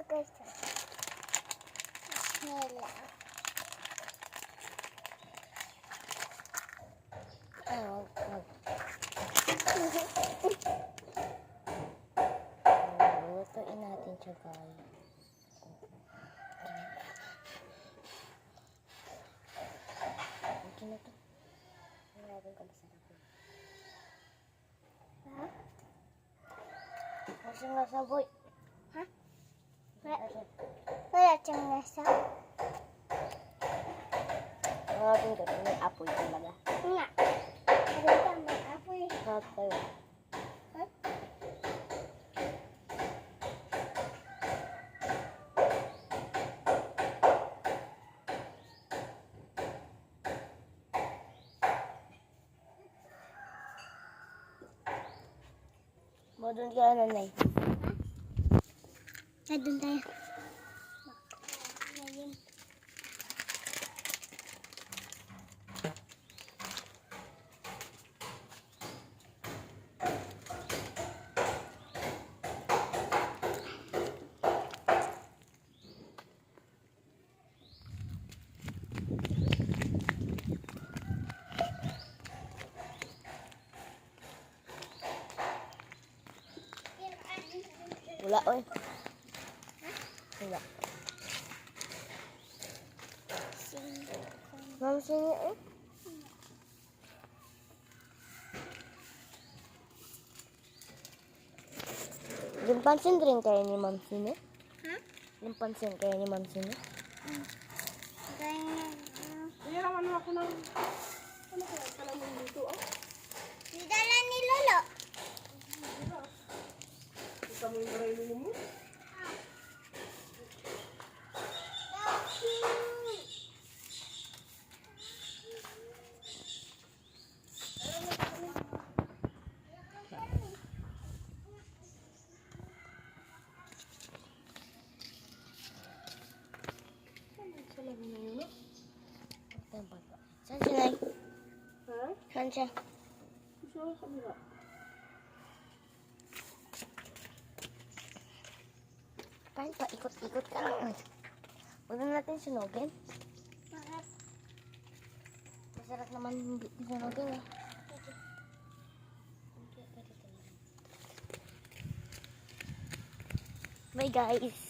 gusto. Nila. Lutuin natin siya, guys. Okay na to. Meron ka masarap. Ha? Kasi nga saboy. Ha? Wala siyang nasa. Maraming ka may apoy talaga. Nga. Wala siyang may apoy. Sarap tayo. Ha? Doon ka na, Nay. Doon tayo. Ngayon. Wala, oy. Wala. Ma'am, sino eh? Yung pansin rin kayo ni Ma'am Sino? Ha? Yung pansin kayo ni Ma'am Sino? Kaya ano ako ng... Ano kaya pala mong dito, oh? Dala ni Lolo. Kita mo yung maraylo mo? Salamin na yun, oh. Saan siya, Nay? Ha? Saan siya? Gusto ko kamila. Kain pa, ikot-ikot ka lang. Huwag na natin sunugin. Bakit? Masarap naman hindi sunugin eh. Bye guys!